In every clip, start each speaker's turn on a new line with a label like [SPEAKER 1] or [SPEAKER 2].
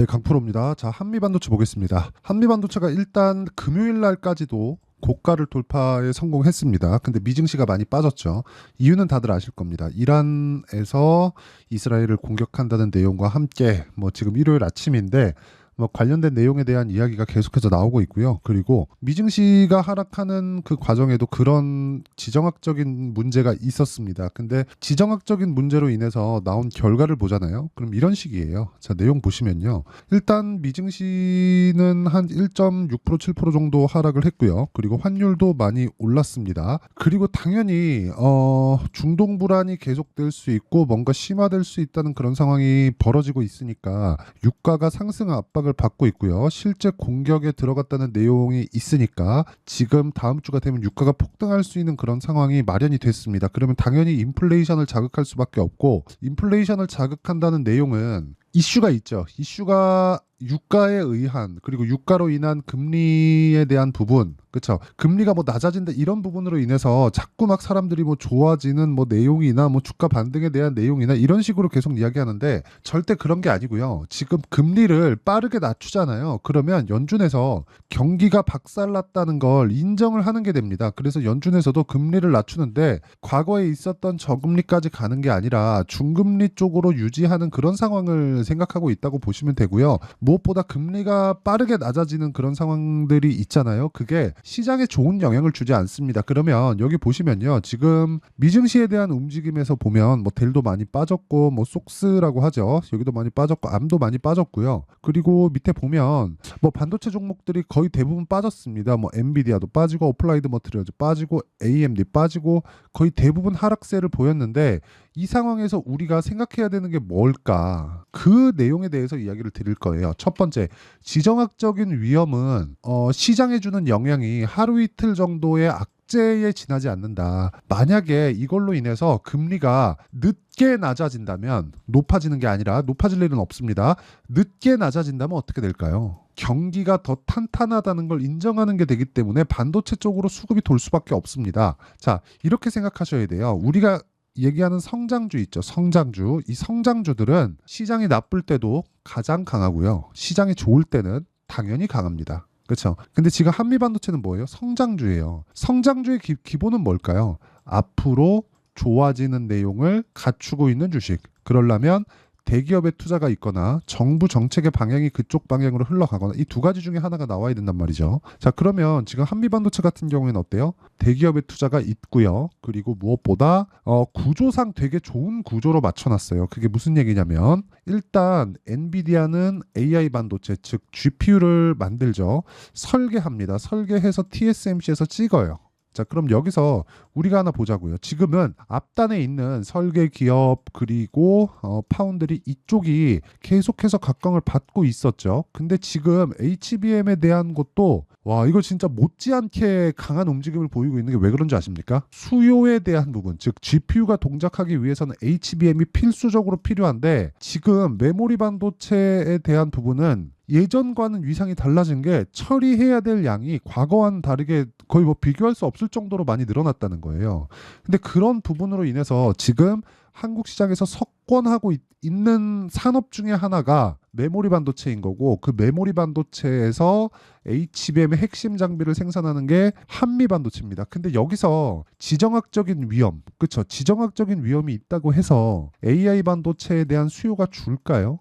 [SPEAKER 1] 네, 강프로입니다. 자, 한미반도체 보겠습니다. 한미반도체가 일단 금요일 날까지도 고가를 돌파에 성공했습니다. 근데 미증시가 많이 빠졌죠. 이유는 다들 아실 겁니다. 이란에서 이스라엘을 공격한다는 내용과 함께 지금 일요일 아침인데 관련된 내용에 대한 이야기가 계속해서 나오고 있고요. 그리고 미증시가 하락하는 그 과정에도 그런 지정학적인 문제가 있었습니다. 근데 지정학적인 문제로 인해서 나온 결과를 보잖아요. 그럼 이런 식이에요. 자, 내용 보시면요. 일단 미증시는 한 1.6% 7% 정도 하락을 했고요. 그리고 환율도 많이 올랐습니다. 그리고 당연히 중동 불안이 계속될 수 있고 뭔가 심화될 수 있다는 그런 상황이 벌어지고 있으니까 유가가 상승 압박을 받고 있고요. 실제 공격에 들어갔다는 내용이 있으니까 지금 다음 주가 되면 유가가 폭등할 수 있는 그런 상황이 마련이 됐습니다. 그러면 당연히 인플레이션을 자극할 수밖에 없고, 인플레이션을 자극한다는 내용은 이슈가 있죠. 이슈가 유가에 의한, 그리고 유가로 인한 금리에 대한 부분, 그렇죠? 금리가 낮아진다 이런 부분으로 인해서 자꾸 막 사람들이 좋아지는 내용이나 주가 반등에 대한 내용이나 이런 식으로 계속 이야기하는데 절대 그런 게 아니고요. 지금 금리를 빠르게 낮추잖아요. 그러면 연준에서 경기가 박살났다는 걸 인정을 하는 게 됩니다. 그래서 연준에서도 금리를 낮추는데 과거에 있었던 저금리까지 가는 게 아니라 중금리 쪽으로 유지하는 그런 상황을 생각하고 있다고 보시면 되고요. 무엇보다 금리가 빠르게 낮아지는 그런 상황들이 있잖아요. 그게 시장에 좋은 영향을 주지 않습니다. 그러면 여기 보시면요. 지금 미증시에 대한 움직임에서 보면 델도 많이 빠졌고 속스라고 하죠. 여기도 많이 빠졌고 암도 많이 빠졌고요. 그리고 밑에 보면 반도체 종목들이 거의 대부분 빠졌습니다. 엔비디아도 빠지고 어플라이드 머티리얼즈 빠지고 AMD 빠지고 거의 대부분 하락세를 보였는데, 이 상황에서 우리가 생각해야 되는 게 뭘까? 그 내용에 대해서 이야기를 드릴 거예요. 첫 번째, 지정학적인 위험은 시장에 주는 영향이 하루 이틀 정도의 악재에 지나지 않는다. 만약에 이걸로 인해서 금리가 늦게 낮아진다면, 높아지는 게 아니라 높아질 일은 없습니다. 늦게 낮아진다면 어떻게 될까요? 경기가 더 탄탄하다는 걸 인정하는 게 되기 때문에 반도체 쪽으로 수급이 돌 수밖에 없습니다. 자, 이렇게 생각하셔야 돼요. 우리가 얘기하는 성장주 있죠. 성장주. 이 성장주들은 시장이 나쁠 때도 가장 강하고요. 시장이 좋을 때는 당연히 강합니다. 그렇죠? 근데 지금 한미반도체는 뭐예요? 성장주예요. 성장주의 기본은 뭘까요? 앞으로 좋아지는 내용을 갖추고 있는 주식. 그러려면 대기업의 투자가 있거나 정부 정책의 방향이 그쪽 방향으로 흘러가거나 이 두 가지 중에 하나가 나와야 된단 말이죠. 자, 그러면 지금 한미반도체 같은 경우에는 어때요? 대기업의 투자가 있고요. 그리고 무엇보다 구조상 되게 좋은 구조로 맞춰놨어요. 그게 무슨 얘기냐면, 일단 엔비디아는 AI 반도체, 즉 GPU를 만들죠. 설계합니다. 설계해서 TSMC에서 찍어요. 자, 그럼 여기서 우리가 하나 보자고요. 지금은 앞단에 있는 설계 기업 그리고 파운드리 이쪽이 계속해서 각광을 받고 있었죠. 근데 지금 HBM에 대한 것도 이거 진짜 못지않게 강한 움직임을 보이고 있는 게 왜 그런지 아십니까? 수요에 대한 부분, 즉 GPU가 동작하기 위해서는 HBM이 필수적으로 필요한데, 지금 메모리 반도체에 대한 부분은 예전과는 위상이 달라진 게 처리해야 될 양이 과거와는 다르게 거의 비교할 수 없을 정도로 많이 늘어났다는 거예요. 근데 그런 부분으로 인해서 지금 한국 시장에서 석권하고 있는 산업 중에 하나가 메모리 반도체인 거고, 그 메모리 반도체에서 HBM의 핵심 장비를 생산하는 게 한미 반도체입니다. 근데 여기서 지정학적인 위험, 그렇죠? 지정학적인 위험이 있다고 해서 AI 반도체에 대한 수요가 줄까요?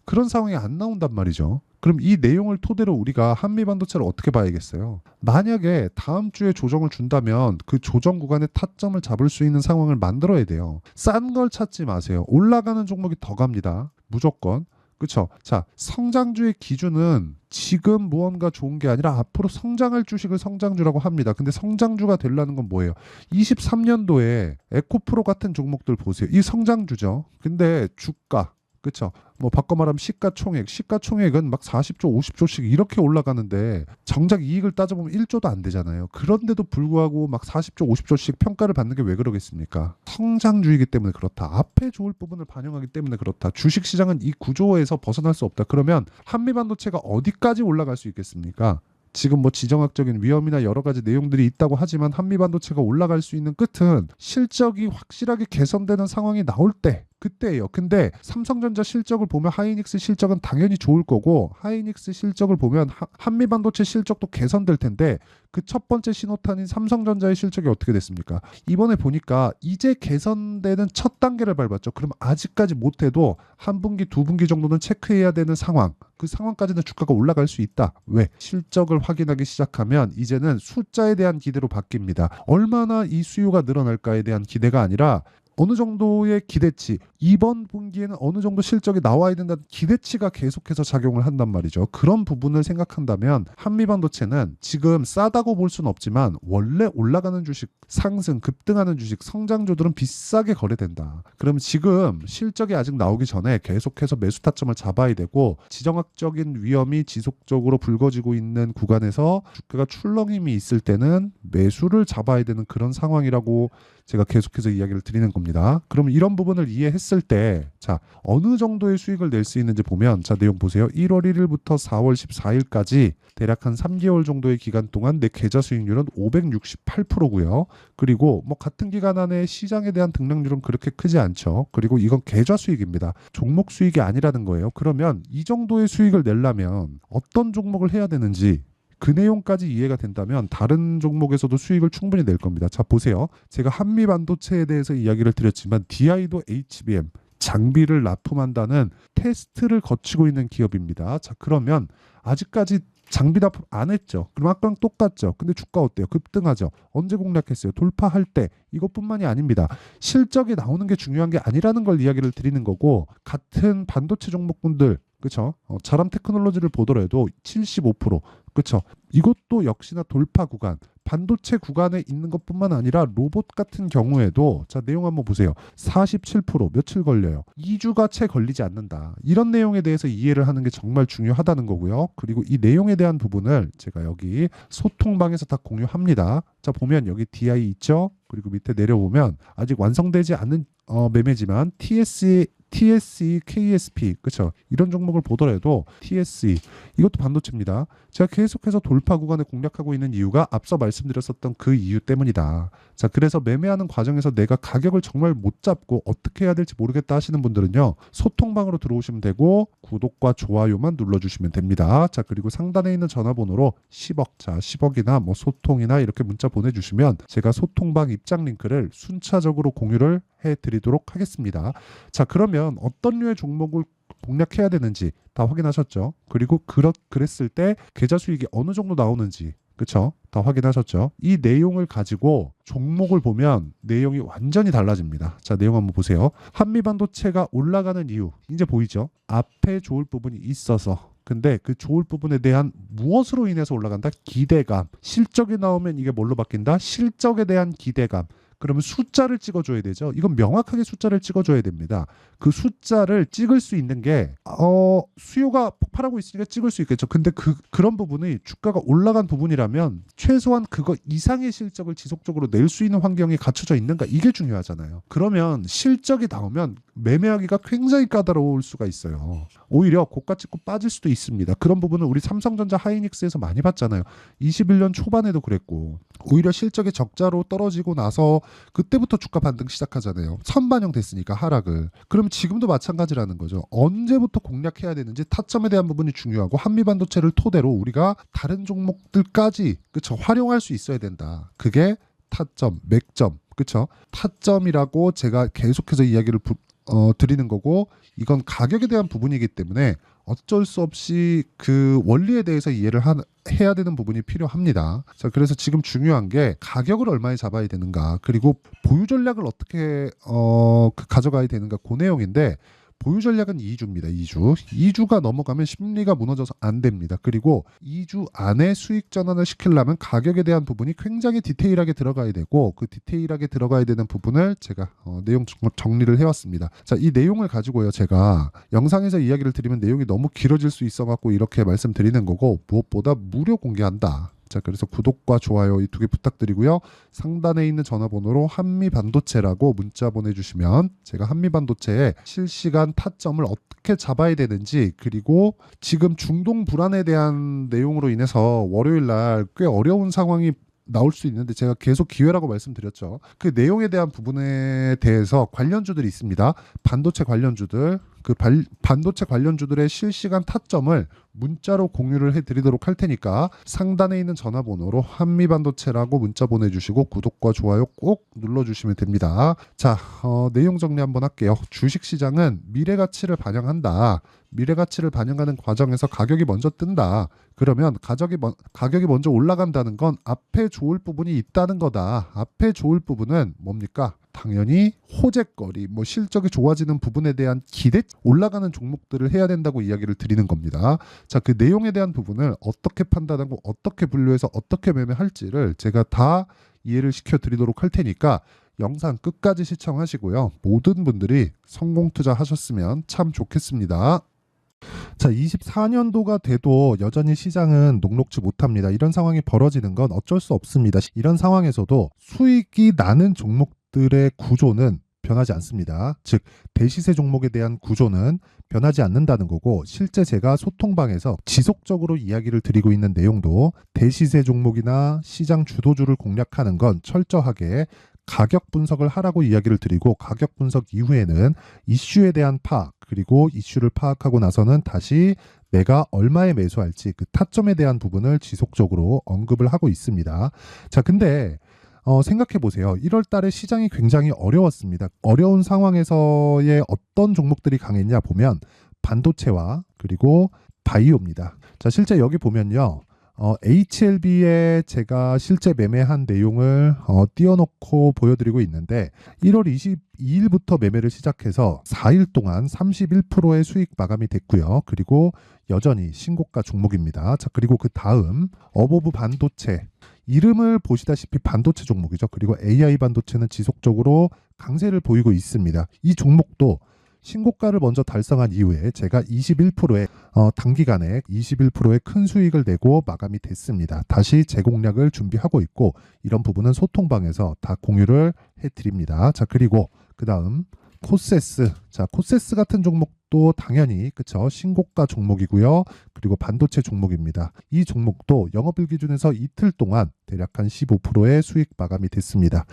[SPEAKER 1] 그런 상황이 안 나온단 말이죠. 그럼 이 내용을 토대로 우리가 한미 반도체를 어떻게 봐야겠어요? 만약에 다음 주에 조정을 준다면 그 조정 구간의 타점을 잡을 수 있는 상황을 만들어야 돼요. 싼 걸 찾지 마세요. 올라가는 종목이 더 갑니다. 무조건. 그렇죠? 자, 성장주의 기준은 지금 무언가 좋은 게 아니라 앞으로 성장할 주식을 성장주라고 합니다. 근데 성장주가 되려는 건 뭐예요? 23년도에 에코프로 같은 종목들 보세요. 이 성장주죠. 근데 주가, 그렇죠? 바꿔 말하면 시가총액은 막 40조, 50조씩 이렇게 올라가는데 정작 이익을 따져보면 1조도 안 되잖아요. 그런데도 불구하고 막 40조, 50조씩 평가를 받는 게 왜 그러겠습니까? 성장주이기 때문에 그렇다. 앞에 좋을 부분을 반영하기 때문에 그렇다. 주식시장은 이 구조에서 벗어날 수 없다. 그러면 한미반도체가 어디까지 올라갈 수 있겠습니까? 지금 지정학적인 위험이나 여러 가지 내용들이 있다고 하지만 한미반도체가 올라갈 수 있는 끝은 실적이 확실하게 개선되는 상황이 나올 때, 그때예요. 근데 삼성전자 실적을 보면 하이닉스 실적은 당연히 좋을 거고, 하이닉스 실적을 보면 한미반도체 실적도 개선될 텐데, 그 첫 번째 신호탄인 삼성전자의 실적이 어떻게 됐습니까? 이번에 보니까 이제 개선되는 첫 단계를 밟았죠. 그럼 아직까지 못해도 한 분기, 두 분기 정도는 체크해야 되는 상황. 그 상황까지는 주가가 올라갈 수 있다. 왜? 실적을 확인하기 시작하면 이제는 숫자에 대한 기대로 바뀝니다. 얼마나 이 수요가 늘어날까에 대한 기대가 아니라 어느 정도의 기대치, 이번 분기에는 어느 정도 실적이 나와야 된다는 기대치가 계속해서 작용을 한단 말이죠. 그런 부분을 생각한다면 한미반도체는 지금 싸다고 볼 수는 없지만 원래 올라가는 주식, 상승, 급등하는 주식, 성장주들은 비싸게 거래된다. 그럼 지금 실적이 아직 나오기 전에 계속해서 매수 타점을 잡아야 되고, 지정학적인 위험이 지속적으로 불거지고 있는 구간에서 주가가 출렁임이 있을 때는 매수를 잡아야 되는 그런 상황이라고 제가 계속해서 이야기를 드리는 겁니다. 그럼 이런 부분을 이해했을 때, 자, 어느 정도의 수익을 낼 수 있는지 보면, 자, 내용 보세요. 1월 1일부터 4월 14일까지 대략 한 3개월 정도의 기간 동안 내 계좌 수익률은 568%고요. 그리고 뭐 같은 기간 안에 시장에 대한 등락률은 그렇게 크지 않죠. 그리고 이건 계좌 수익입니다. 종목 수익이 아니라는 거예요. 그러면 이 정도의 수익을 내려면 어떤 종목을 해야 되는지, 그 내용까지 이해가 된다면 다른 종목에서도 수익을 충분히 낼 겁니다. 자, 보세요. 제가 한미반도체에 대해서 이야기를 드렸지만 DI도 HBM, 장비를 납품한다는 테스트를 거치고 있는 기업입니다. 자, 그러면 아직까지 장비 납품 안 했죠. 그럼 아까랑 똑같죠. 근데 주가 어때요? 급등하죠. 언제 공략했어요? 돌파할 때. 이것뿐만이 아닙니다. 실적이 나오는 게 중요한 게 아니라는 걸 이야기를 드리는 거고, 같은 반도체 종목군들, 그렇죠? 자람 테크놀로지를 보더라도 75%, 그렇죠? 이것도 역시나 돌파 구간, 반도체 구간에 있는 것뿐만 아니라 로봇 같은 경우에도, 자, 내용 한번 보세요. 47%, 며칠 걸려요. 2주가 채 걸리지 않는다. 이런 내용에 대해서 이해를 하는 게 정말 중요하다는 거고요. 그리고 이 내용에 대한 부분을 제가 여기 소통방에서 다 공유합니다. 자, 보면 여기 DI 있죠? 그리고 밑에 내려보면 아직 완성되지 않은 매매지만 TSE, KSP, 그렇죠? 이런 종목을 보더라도 TSE, 이것도 반도체입니다. 제가 계속해서 돌파 구간을 공략하고 있는 이유가 앞서 말씀드렸었던 그 이유 때문이다. 자, 그래서 매매하는 과정에서 내가 가격을 정말 못 잡고 어떻게 해야 될지 모르겠다 하시는 분들은요, 소통방으로 들어오시면 되고 구독과 좋아요만 눌러주시면 됩니다. 자, 그리고 상단에 있는 전화번호로 10억, 자, 10억이나 뭐 소통이나 이렇게 문자 보내주시면 제가 소통방 입장 링크를 순차적으로 공유를 해드리도록 하겠습니다. 자, 그러면 어떤 류의 종목을 공략해야 되는지 다 확인하셨죠? 그리고 그랬을 때 계좌 수익이 어느 정도 나오는지, 그쵸? 다 확인하셨죠? 이 내용을 가지고 종목을 보면 내용이 완전히 달라집니다. 자, 내용 한번 보세요. 한미반도체가 올라가는 이유, 이제 보이죠? 앞에 좋을 부분이 있어서. 근데 그 좋을 부분에 대한 무엇으로 인해서 올라간다? 기대감. 실적이 나오면 이게 뭘로 바뀐다? 실적에 대한 기대감. 그러면 숫자를 찍어줘야 되죠. 이건 명확하게 숫자를 찍어줘야 됩니다. 그 숫자를 찍을 수 있는 게 수요가 폭발하고 있으니까 찍을 수 있겠죠. 근데 그런 부분이 주가가 올라간 부분이라면 최소한 그거 이상의 실적을 지속적으로 낼 수 있는 환경이 갖춰져 있는가, 이게 중요하잖아요. 그러면 실적이 나오면 매매하기가 굉장히 까다로울 수가 있어요. 오히려 고가 찍고 빠질 수도 있습니다. 그런 부분은 우리 삼성전자 하이닉스에서 많이 봤잖아요. 21년 초반에도 그랬고, 오히려 실적이 적자로 떨어지고 나서 그때부터 주가 반등 시작하잖아요. 선반영 됐으니까 하락을. 그럼 지금도 마찬가지라는 거죠. 언제부터 공략해야 되는지 타점에 대한 부분이 중요하고, 한미반도체를 토대로 우리가 다른 종목들까지, 그쵸, 활용할 수 있어야 된다. 그게 타점, 맥점, 그쵸? 타점이라고 제가 계속해서 이야기를 드리는 거고, 이건 가격에 대한 부분이기 때문에 어쩔 수 없이 그 원리에 대해서 이해를 해야 되는 부분이 필요합니다. 자, 그래서 지금 중요한 게 가격을 얼마에 잡아야 되는가, 그리고 보유 전략을 어떻게 가져가야 되는가, 그 내용인데, 보유 전략은 2주입니다. 2주가 넘어가면 심리가 무너져서 안 됩니다. 그리고 2주 안에 수익 전환을 시키려면 가격에 대한 부분이 굉장히 디테일하게 들어가야 되고, 그 디테일하게 들어가야 되는 부분을 제가 내용 정리를 해왔습니다. 자, 이 내용을 가지고요, 제가 영상에서 이야기를 드리면 내용이 너무 길어질 수 있어갖고 이렇게 말씀드리는 거고, 무엇보다 무료 공개한다. 자, 그래서 구독과 좋아요 이 두 개 부탁드리고요. 상단에 있는 전화번호로 한미반도체라고 문자 보내주시면 제가 한미반도체의 실시간 타점을 어떻게 잡아야 되는지, 그리고 지금 중동 불안에 대한 내용으로 인해서 월요일 날 꽤 어려운 상황이 나올 수 있는데 제가 계속 기회라고 말씀드렸죠. 그 내용에 대한 부분에 대해서 관련주들이 있습니다. 반도체 관련주들, 반도체 관련주들의 실시간 타점을 문자로 공유를 해드리도록 할 테니까 상단에 있는 전화번호로 한미반도체라고 문자 보내주시고 구독과 좋아요 꼭 눌러주시면 됩니다. 자, 내용 정리 한번 할게요. 주식시장은 미래가치를 반영한다. 미래가치를 반영하는 과정에서 가격이 먼저 뜬다. 그러면 가격이 먼저 올라간다는 건 앞에 좋을 부분이 있다는 거다. 앞에 좋을 부분은 뭡니까? 당연히 호재거리, 실적이 좋아지는 부분에 대한 기대, 올라가는 종목들을 해야 된다고 이야기를 드리는 겁니다. 자, 그 내용에 대한 부분을 어떻게 판단하고 어떻게 분류해서 어떻게 매매할지를 제가 다 이해를 시켜드리도록 할 테니까 영상 끝까지 시청하시고요. 모든 분들이 성공 투자하셨으면 참 좋겠습니다. 자, 24년도가 돼도 여전히 시장은 녹록지 못합니다. 이런 상황이 벌어지는 건 어쩔 수 없습니다. 이런 상황에서도 수익이 나는 종목들의 구조는 변하지 않습니다. 즉, 대시세 종목에 대한 구조는 변하지 않는다는 거고, 실제 제가 소통방에서 지속적으로 이야기를 드리고 있는 내용도 대시세 종목이나 시장 주도주를 공략하는 건 철저하게 가격 분석을 하라고 이야기를 드리고, 가격 분석 이후에는 이슈에 대한 파악, 그리고 이슈를 파악하고 나서는 다시 내가 얼마에 매수할지 그 타점에 대한 부분을 지속적으로 언급을 하고 있습니다. 자, 근데 생각해 보세요. 1월 달에 시장이 굉장히 어려웠습니다. 어려운 상황에서의 어떤 종목들이 강했냐 보면 반도체와 그리고 바이오입니다. 자, 실제 여기 보면요. HLB에 제가 실제 매매한 내용을 띄워놓고 보여드리고 있는데 1월 22일부터 매매를 시작해서 4일 동안 31%의 수익 마감이 됐고요. 그리고 여전히 신고가 종목입니다. 자, 그리고 그 다음 어보브 반도체, 이름을 보시다시피 반도체 종목이죠. 그리고 AI 반도체는 지속적으로 강세를 보이고 있습니다. 이 종목도 신고가를 먼저 달성한 이후에 제가 21%의 단기간에 21%의 큰 수익을 내고 마감이 됐습니다. 다시 재공략을 준비하고 있고, 이런 부분은 소통방에서 다 공유를 해드립니다. 자, 그리고 그 다음 코세스. 자, 코세스 같은 종목도 당연히 그쵸, 신고가 종목이고요. 그리고 반도체 종목입니다. 이 종목도 영업일 기준에서 이틀 동안 대략 한 15%의 수익 마감이 됐습니다.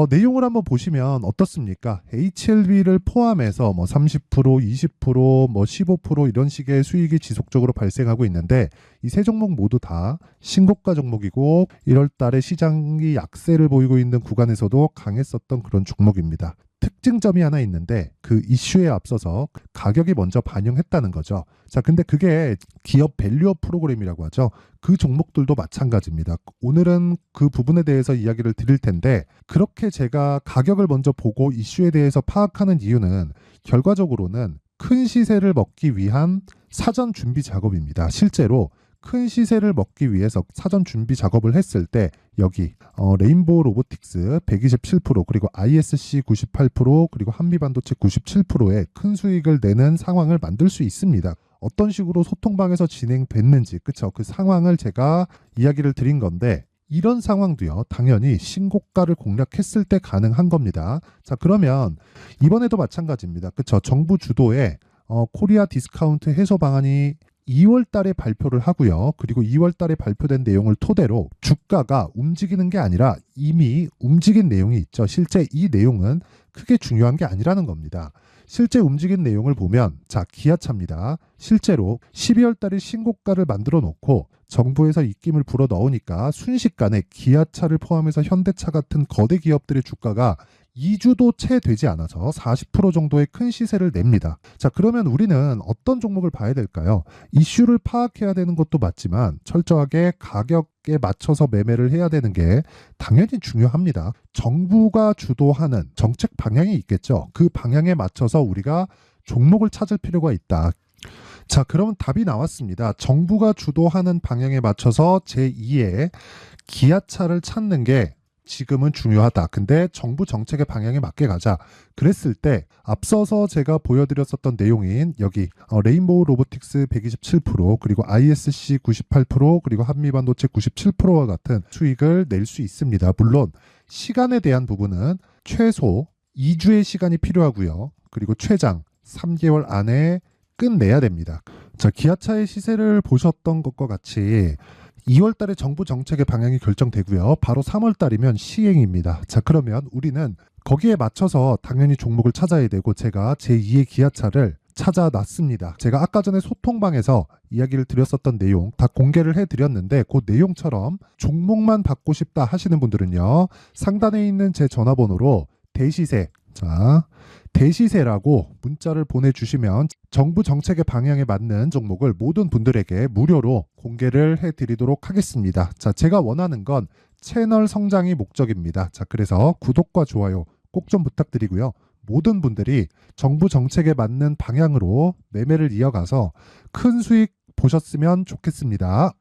[SPEAKER 1] 내용을 한번 보시면 어떻습니까? HLB를 포함해서 30%, 20%, 15% 이런 식의 수익이 지속적으로 발생하고 있는데, 이 세 종목 모두 다 신고가 종목이고 1월 달에 시장이 약세를 보이고 있는 구간에서도 강했었던 그런 종목입니다. 특징점이 하나 있는데 그 이슈에 앞서서 가격이 먼저 반영했다는 거죠. 자, 근데 그게 기업 밸류업 프로그램이라고 하죠. 그 종목들도 마찬가지입니다. 오늘은 그 부분에 대해서 이야기를 드릴 텐데, 그렇게 제가 가격을 먼저 보고 이슈에 대해서 파악하는 이유는 결과적으로는 큰 시세를 먹기 위한 사전 준비 작업입니다. 실제로 큰 시세를 먹기 위해서 사전 준비 작업을 했을 때 여기 레인보우 로보틱스 127% 그리고 ISC 98% 그리고 한미반도체 97%의 큰 수익을 내는 상황을 만들 수 있습니다. 어떤 식으로 소통방에서 진행됐는지, 그쵸? 그 상황을 제가 이야기를 드린 건데, 이런 상황도요, 당연히 신고가를 공략했을 때 가능한 겁니다. 자, 그러면 이번에도 마찬가지입니다. 그쵸? 정부 주도의 코리아 디스카운트 해소 방안이 2월 달에 발표를 하고요. 그리고 2월 달에 발표된 내용을 토대로 주가가 움직이는 게 아니라 이미 움직인 내용이 있죠. 실제 이 내용은 크게 중요한 게 아니라는 겁니다. 실제 움직인 내용을 보면, 자, 기아차입니다. 실제로 12월 달에 신고가를 만들어 놓고 정부에서 입김을 불어 넣으니까 순식간에 기아차를 포함해서 현대차 같은 거대 기업들의 주가가 2주도 채 되지 않아서 40% 정도의 큰 시세를 냅니다. 자, 그러면 우리는 어떤 종목을 봐야 될까요? 이슈를 파악해야 되는 것도 맞지만 철저하게 가격에 맞춰서 매매를 해야 되는 게 당연히 중요합니다. 정부가 주도하는 정책 방향이 있겠죠. 그 방향에 맞춰서 우리가 종목을 찾을 필요가 있다. 자, 그러면 답이 나왔습니다. 정부가 주도하는 방향에 맞춰서 제2의 기아차를 찾는 게 지금은 중요하다. 근데 정부 정책의 방향에 맞게 가자. 그랬을 때 앞서서 제가 보여드렸었던 내용인 여기 레인보우 로보틱스 127% 그리고 ISC 98% 그리고 한미반도체 97%와 같은 수익을 낼 수 있습니다. 물론 시간에 대한 부분은 최소 2주의 시간이 필요하고요. 그리고 최장 3개월 안에 끝내야 됩니다. 자, 기아차의 시세를 보셨던 것과 같이 2월 달에 정부 정책의 방향이 결정되고요. 바로 3월 달이면 시행입니다. 자, 그러면 우리는 거기에 맞춰서 당연히 종목을 찾아야 되고 제가 제2의 기아차를 찾아놨습니다. 제가 아까 전에 소통방에서 이야기를 드렸었던 내용 다 공개를 해드렸는데 그 내용처럼 종목만 받고 싶다 하시는 분들은요. 상단에 있는 제 전화번호로 대시세, 자, 대시세라고 문자를 보내주시면 정부 정책의 방향에 맞는 종목을 모든 분들에게 무료로 공개를 해드리도록 하겠습니다. 자, 제가 원하는 건 채널 성장이 목적입니다. 자, 그래서 구독과 좋아요 꼭 좀 부탁드리고요. 모든 분들이 정부 정책에 맞는 방향으로 매매를 이어가서 큰 수익 보셨으면 좋겠습니다.